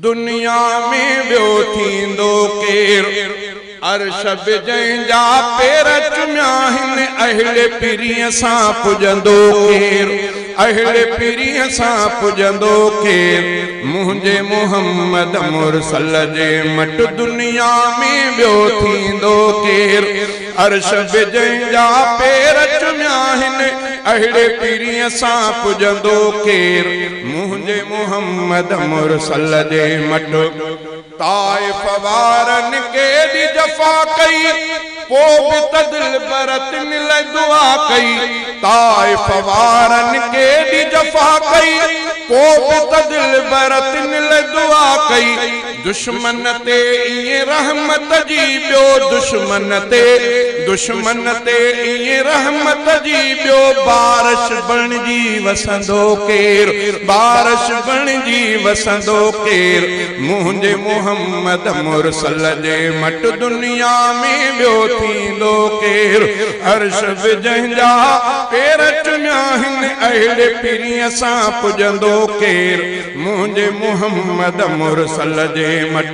दुनिया में ॿियो थींदो केर। अर्श बि जंहिंजा पेर चुमिया आहिनि अहिड़े पीरीअ सां पुॼंदो केर। अहिड़े पीरीअ सां पुॼंदो केर। मुंहिंजे मुहम्मद मुरसल जे मट दुनिया में ॿियो थींदो केर। अर्श बि जंहिंजा पेर चुमिया आहिनि अहिड़े पीरीअ सां पुॼंदो केर। मुंहिंजे मुहम्मद मुरसल जे मट ताइफ़ वारनि केॾी जफ़ा कई पोइ बि तदिल बरतिन लाइ दुआ कई। ताइफ़ वारनि केॾी जफ़ा कई पोइ बि तदिल बरतिन लाइ दुआ कई। दुश्मन ते ईअं रहमत जी ॿियो दुश्मन ते ईअं रहमत जी ॿियो बारिश बणिजी वसंदो केर। बारिश बणिजी वसंदो केर। मुंहिंजे मुहम्मद मुरसल जे मट दुनिया में ॿियो थींदो केर। अर्श बि जंहिंजा पेर चुमिया आहिनि अहिड़े पीरीअ सां पुॼंदो केर। मुंहिंजे मुहम्मद मुरसल जे मट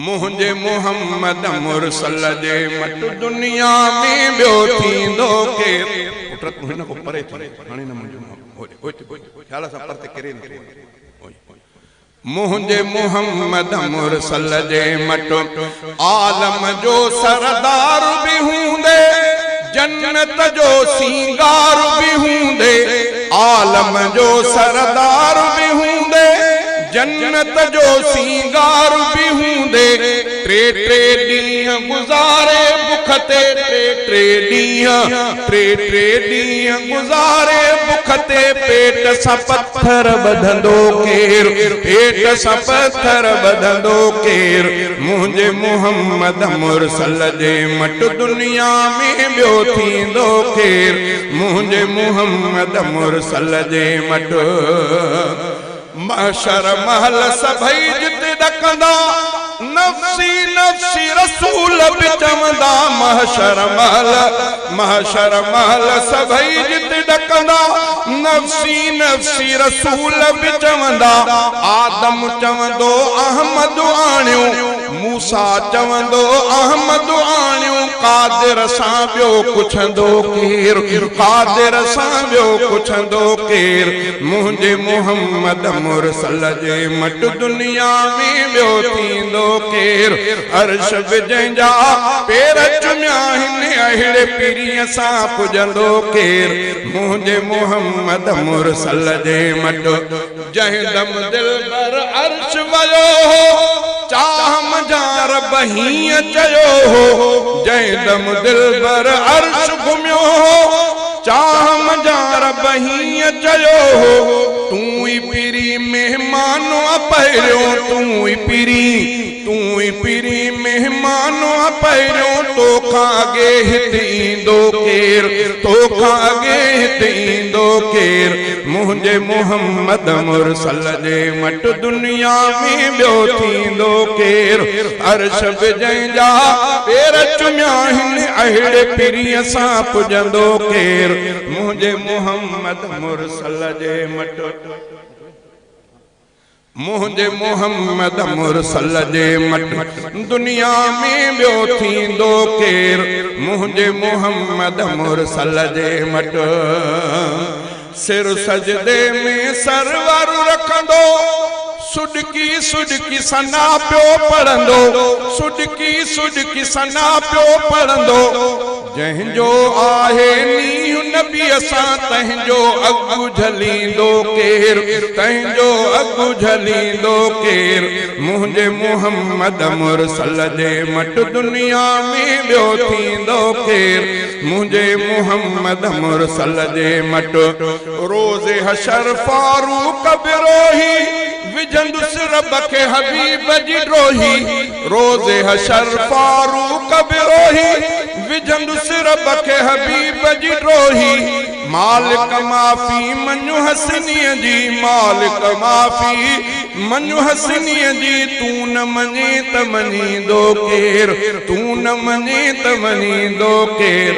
मुंहिंजे मुहम्मद मुरसल जे मट दुनिया में ॿियो थींदो केर। हिन खां परे हाणे न ख़्याल सां परते करे मुंहिंजे मुहम्मद मुरसल जे मट आलम जो सरदार बि हूंदे जन्नत जो सींगार बि हूंदे। आलम जो सरदार बि हूंदे जन्नत जो सींगार बि हूंदे। टे ॾींहं गुज़ारे बुख ते टे ॾींहं गुज़ारे बुख ते पेट सां पत्थर ॿधंदो केर। पेट सां पत्थर ॿधंदो केर। मुंहिंजे मुहम्मद मुरसल जे मट दुनिया में ॿियो थींदो केर। मुंहिंजे मुहम्मद मुरसल जे मट महशर महल सभई जिते ॾकंदा नफ़्सी नफ़्सी रसूल बि चवंदा। महशर महल सभई जिते ॾकंदा नफ़्सी नफ़्सी रसूल बि चवंदा। आदम चवंदो अहमद आणियो मूसा चवंदो अहमद आणियो। कादिर सां ॿियो पुछंदो केर। कादिर सां ॿियो पुछंदो केर। मुंहिंजे मुहम्मद मुरसल जे मट दुनिया में ॿियो थींदो केर। अर्श बि जंहिंजा पेर चुमिया आहिनि अहिड़े पीरीअ सां पुॼंदो केर। मुंहिंजे मुहम्मद मुरसल जे मट जंहिं दम दिल पर अर्श वयो हो चाह मुंहिंजा रब हीअं चयो हो। जंहिं दम दिल पर अर्श घुमियो हो चाह मुंहिंजा रब हीअं चयो हो। तूं ई पीरी महिमानो पहिरियों तूं ई पीरी महिमानो पहिरियों तोखां अॻे हिते ईंदो केर। तोखां अॻे हिते ईंदो केर। मुंहिंजे मुहम्मद मुरसल जे मट दुनिया में ॿियो थींदो केर। अर्श बि जंहिंजा पेर चुमिया आहिनि अहिड़े पीरीअ सां पुॼंदो केर। मुंहिंजे मुहम्मद मुरसल जे मट मुंहिंजे मुहम्मद मुरसल जे मट दुनिया में ॿियो थींदो केर। मुंहिंजे मुहम्मद मुरसल जे मट सिर सजदे में सरवर रखंदो सुडकी सुडकी सना पियो पढ़ंदो। सुडकी सना पियो पढ़ंदो। जंहिंजो आहे नीह नबी सां तंहिंजो अॻु झलींदो केर। तंहिंजो अॻु झलींदो केर। मुंहिंजे मुहम्मद मुरसल जे मट दुनिया में ॿियो थींदो केर। मुंहिंजे मुहम्मद मुरसल जे मट रोज़े हशर फारूक बिरोही विझंदुसि रब खे हबीब जी ड्रोही। रोज़े हशर फारूक बिरोही विझंदुसि रब खे हबीब जी ड्रोही। मालिक माफ़ी मनु हसनीअ जी मालिक माफ़ी मनु हसनीअ जी। तूं न मञे त मञींदो केर। तूं न मञे त मञींदो केर।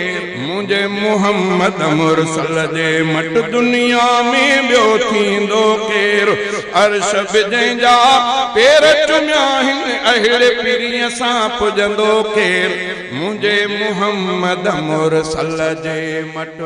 मुझे मुहम्मद मुरसल जे मट दुनिया में बियो थींदो केर अर्श बिजंजा पेर चुमिया हिन अहिड़े पीरीअ सां पुजंदो केर मुझे मुहम्मद मुरसल जे मट।